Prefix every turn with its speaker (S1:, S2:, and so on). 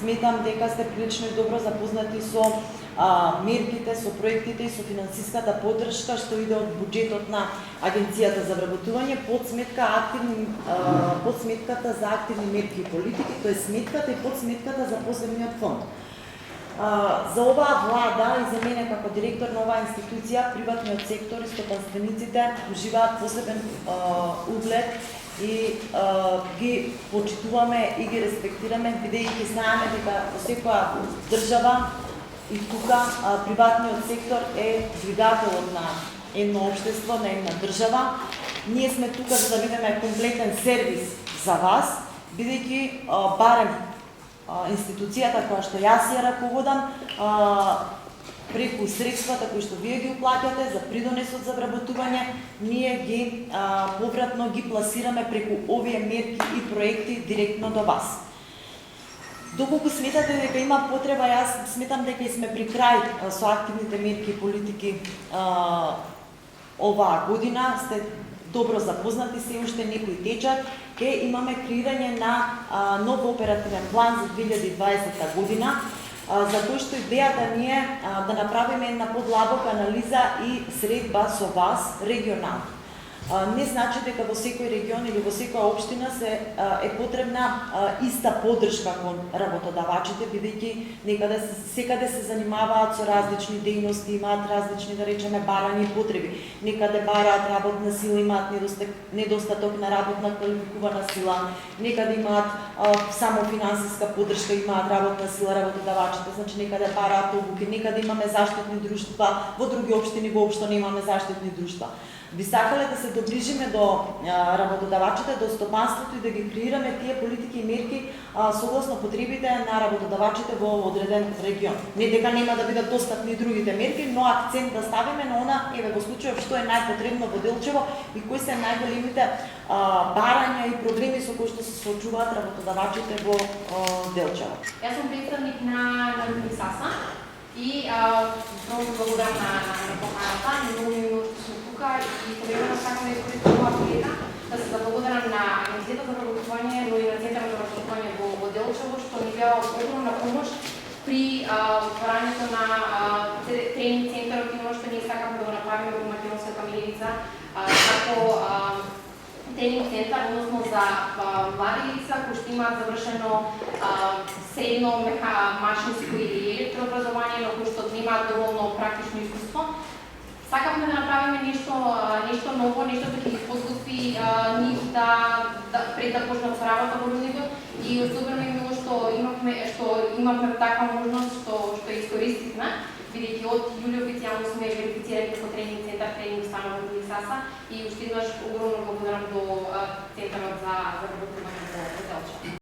S1: Сметам дека сте прилично и добро запознати со мерките, со проектите и со финансиската поддршка што иде од буџетот на Агенцијата за вработување под сметката за активни мерки и политики, тоа е сметката и подсметката за посебниот фонд. За оваа влада и за мене како директор на оваа институција, приватниот сектор и стопанствениците уживаат посебен углед и ги почитуваме и ги респектираме, бидејќи знаеме дека во секоја држава и тука приватниот сектор е двигателот на едно општество, на една држава. Ние сме тука за да бидеме комплетен сервис за вас, бидејќи барем институцијата која што јас ја раководам, преку средствата кои што вие ги уплаќате за придонесот за вработување, ние ги повратно ги пласираме преку овие мерки и проекти директно до вас. Доколку сметате дека има потреба, јас сметам дека сме при крај со активните мерки и политики оваа година, сте добро запознати, се уште некои течат, ќе имаме креирање на нов оперативен план за 2020 година, за кој што идејата ни е да направиме една подлабока анализа и средба со вас регионално. Не значи дека во секој регион или во секоја општина е потребна иста поддршка кон работодавачите, бидејќи секаде се занимаваат со различни дејности, имаат различни, да речеме, барања и потреби. Некаде бараат работна сила, имаат недостаток на работна квалификувана сила, некаде имаат само финансиска поддршка, имаат работна сила работодавачите, значи некаде бараат обуки, некаде имаме заштитни друштва, во други општини воопшто немаме заштитни друштва. Би сакале да се доближиме до работодавачите, до стопанството и да ги креираме тие политики и мерки согласно потребите на работодавачите во одреден регион. Не дека нема да бидат достапни другите мерки, но акцент да ставиме на она, во случајов што е најпотребно во Делчево и кои се најголемите барања и проблеми со кои што се соочуваат работодавачите во Делчево.
S2: Јас сум представник на САСА и много благодарам на поканата, многу ми сме тука и поведено сакам да искористам оваа прилика да се заблагодарам на Агенцијата за вработување, но и на Центарот за вработување во Делчево, што ни беа огромна помош при отварањето на тренинг центарот и оно што ние сакаме да го направиме во Македонската Миленица како тренинг центар, односно за млади лица кои што имаат завршено средно машинско или електрообразование, но кои што немаат доволно практично искуство. Сакавме да направиме нешто ново, нешто да ги подготви нив пред да почнат со работа во Рудникот и особено и мило што имавме таква можност што искористивме, бидејќи од јули официјално сме верифицирани како тренинг центар, тренинг установа во САСА и уште еднаш огромно благодарам